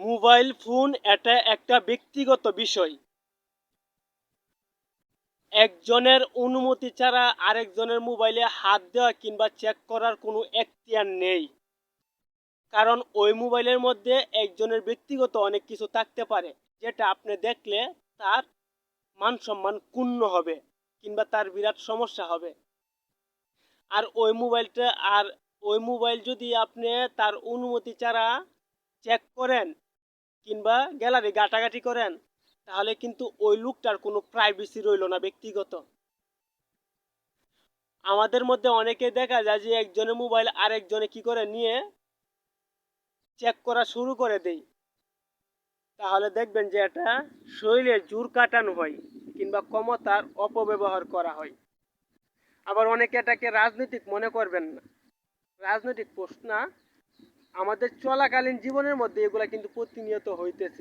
Mobile phone এটা একটা ব্যক্তিগত বিষয়। একজনের অনুমতি ছাড়া আরেকজনের মোবাইলে হাত দেওয়া কিংবা চেক করার কোনো এখতিয়ার নেই। কারণ ওই মোবাইলের মধ্যে একজনের ব্যক্তিগত অনেক কিছু থাকতে পারে, যেটা আপনি দেখলে তার মান সম্মান ক্ষুণ্ণ হবে কিংবা তার বিরাট সমস্যা হবে। আর আর ওই মোবাইল যদি আপনি তার অনুমতি ছাড়া চেক করেন কিংবা গ্যালারি ঘাটাঘাটি করেন, তাহলে কিন্তু ওই লোকটার কোনো প্রাইভেসি রইল না ব্যক্তিগত। আমাদের মধ্যে অনেকে দেখা যায় যে একজনের মোবাইল আরেকজনে কি করে নিয়ে চেক করা শুরু করে দেয়। তাহলে দেখবেন যে এটা শরীরে জোর কাটানো হয় কিংবা ক্ষমতার অপব্যবহার করা হয়। আবার অনেকে এটাকে রাজনৈতিক মনে করবেন না, রাজনৈতিক প্রশ্ন না, আমাদের চলাকালীন জীবনের মধ্যে এগুলা কিন্তু প্রতিনিয়ত হইতেছে।